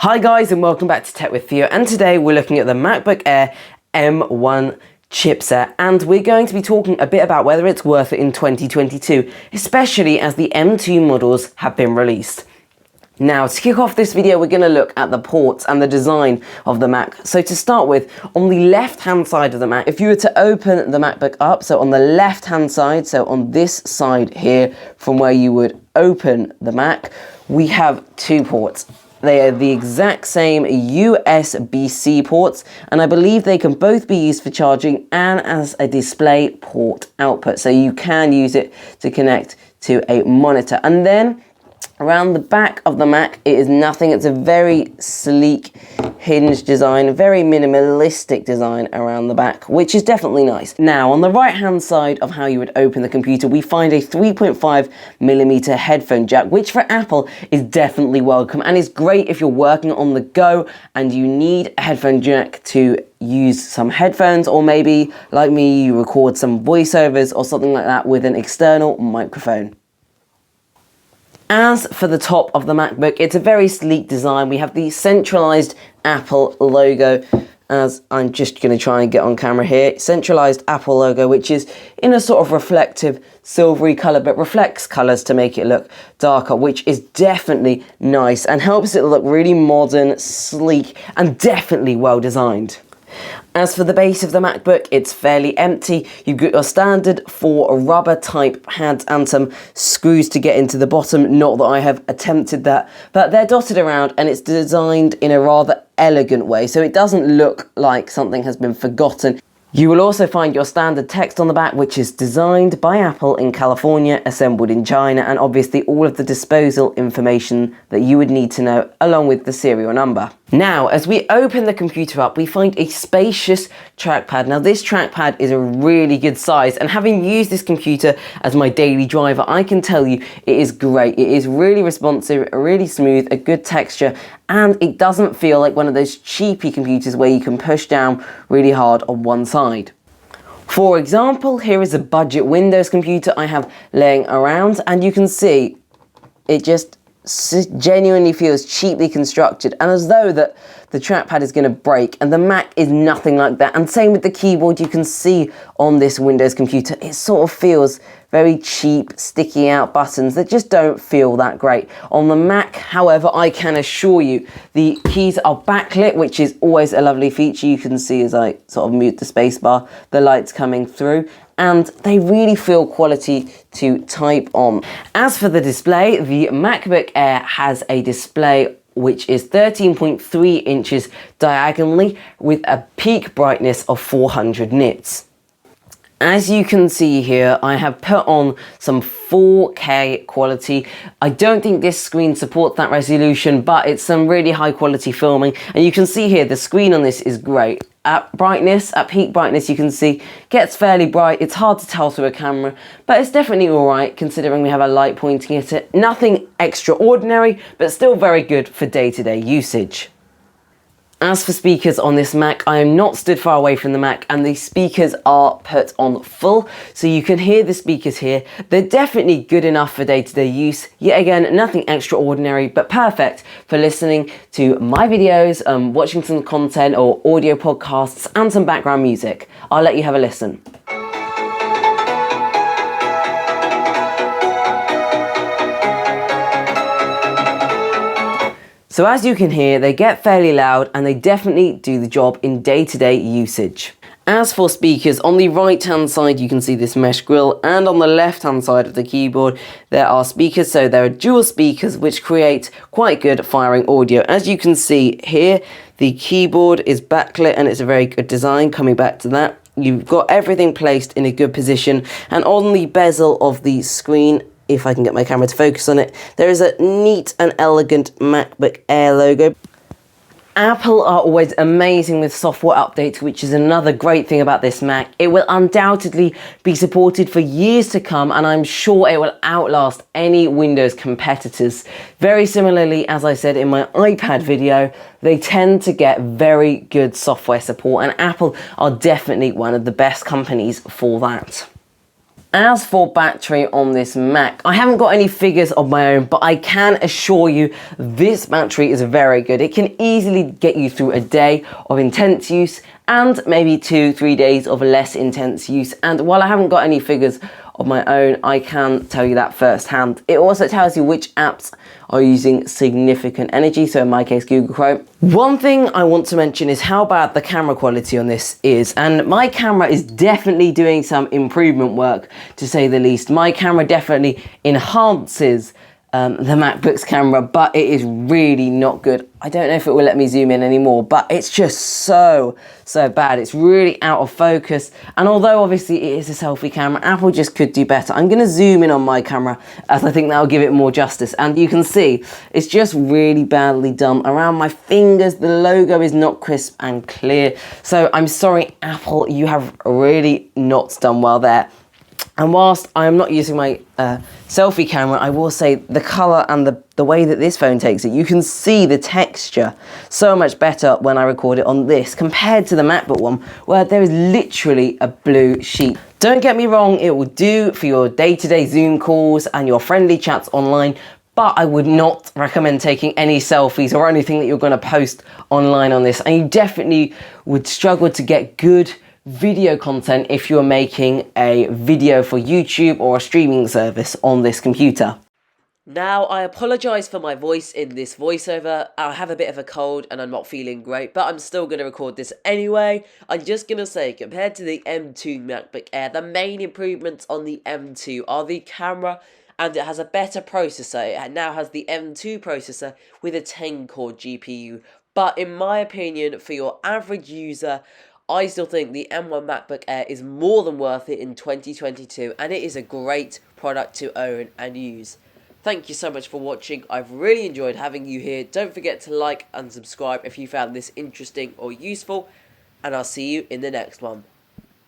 Hi guys and welcome back to Tech with Theo, and today we're looking at the MacBook Air M1 chipset, and we're going to be talking a bit about whether it's worth it in 2022, especially as the M2 models have been released. Now, to kick off this video, we're going to look at the ports and the design of the Mac. So to start with, on the left-hand side of the Mac, if you were to open the MacBook up, so on the left-hand side, so on this side here, from where you would open the Mac, we have two ports. They are the exact same USB-C ports, and I believe they can both be used for charging and as a display port output. So you can use it to connect to a monitor. And then around the back of the Mac, it is nothing. It's a very sleek hinge design, very minimalistic design around the back, which is definitely nice. Now, on the right-hand side of how you would open the computer, we find a 3.5mm headphone jack, which for Apple is definitely welcome and is great if you're working on the go and you need a headphone jack to use some headphones, or maybe, like me, you record some voiceovers or something like that with an external microphone. As for the top of the MacBook, it's a very sleek design. We have the centralized Apple logo, as I'm just going to try and get on camera here. Centralized Apple logo, which is in a sort of reflective silvery color, but reflects colors to make it look darker, which is definitely nice and helps it look really modern, sleek, and definitely well designed. As for the base of the MacBook, it's fairly empty. You've got your standard 4 rubber type pads and some screws to get into the bottom. Not that I have attempted that, but they're dotted around and it's designed in a rather elegant way, so it doesn't look like something has been forgotten. You will also find your standard text on the back, which is designed by Apple in California, assembled in China, and obviously all of the disposal information that you would need to know, along with the serial number. Now, as we open the computer up, we find a spacious trackpad. Now, this trackpad is a really good size, and having used this computer as my daily driver, I can tell you it is great. It is really responsive, really smooth, a good texture, and it doesn't feel like one of those cheapy computers where you can push down really hard on one side. For example, here is a budget Windows computer I have laying around, and you can see it just genuinely feels cheaply constructed, and as though that the trackpad is going to break, and the Mac is nothing like that. And same with the keyboard. You can see on this Windows computer it sort of feels very cheap, sticky out buttons that just don't feel that great. On the Mac, however, I can assure you the keys are backlit, which is always a lovely feature. You can see as I sort of mute the spacebar, the lights coming through, and they really feel quality to type on. As for the display, the MacBook Air has a display which is 13.3 inches diagonally with a peak brightness of 400 nits. As you can see here, I have put on some 4K quality. I don't think this screen supports that resolution, but it's some really high quality filming. And you can see here, the screen on this is great. At brightness, at peak brightness, you can see gets fairly bright. It's hard to tell through a camera, but it's definitely all right considering we have a light pointing at it. Nothing extraordinary, but still very good for day-to-day usage. As for speakers on this Mac, I am not stood far away from the Mac, and the speakers are put on full, so you can hear the speakers here. They're definitely good enough for day-to-day use. Yet again, nothing extraordinary, but perfect for listening to my videos, watching some content or audio podcasts, and some background music. I'll let you have a listen. So as you can hear, they get fairly loud and they definitely do the job in day-to-day usage. As for speakers, on the right-hand side you can see this mesh grille, and on the left-hand side of the keyboard there are speakers. So there are dual speakers which create quite good firing audio. As you can see here, the keyboard is backlit and it's a very good design. Coming back to that, you've got everything placed in a good position, and on the bezel of the screen, if I can get my camera to focus on it, there is a neat and elegant MacBook Air logo. Apple are always amazing with software updates, which is another great thing about this Mac. It will undoubtedly be supported for years to come, and I'm sure it will outlast any Windows competitors. Very similarly, as I said in my iPad video, they tend to get very good software support, and Apple are definitely one of the best companies for that. As for battery on this Mac, I haven't got any figures of my own, but I can assure you this battery is very good. It can easily get you through a day of intense use and maybe 2-3 days of less intense use. And while I haven't got any figures of my own, I can tell you that firsthand. It also tells you which apps are using significant energy, so in my case Google Chrome. One thing I want to mention is how bad the camera quality on this is, and my camera is definitely doing some improvement work, to say the least. My camera definitely enhances the MacBook's camera, but it is really not good. I don't know if it will let me zoom in anymore, but it's just so bad. It's really out of focus, and although obviously it is a selfie camera, Apple just could do better. I'm going to zoom in on my camera, as I think that'll give it more justice, and you can see it's just really badly done around my fingers. The logo is not crisp and clear, so I'm sorry Apple, you have really not done well there. And whilst I am not using my selfie camera, I will say the colour and the way that this phone takes it, you can see the texture so much better when I record it on this compared to the MacBook one, where there is literally a blue sheet. Don't get me wrong, it will do for your day-to-day Zoom calls and your friendly chats online, but I would not recommend taking any selfies or anything that you're going to post online on this. And you definitely would struggle to get good video content if you're making a video for YouTube or a streaming service on this computer. Now, I apologise for my voice in this voiceover. I have a bit of a cold and I'm not feeling great, but I'm still going to record this anyway. I'm just going to say, compared to the M2 MacBook Air, the main improvements on the M2 are the camera, and it has a better processor. It now has the M2 processor with a 10-core GPU. But in my opinion, for your average user, I still think the M1 MacBook Air is more than worth it in 2022, and it is a great product to own and use. Thank you so much for watching. I've really enjoyed having you here. Don't forget to like and subscribe if you found this interesting or useful, and I'll see you in the next one.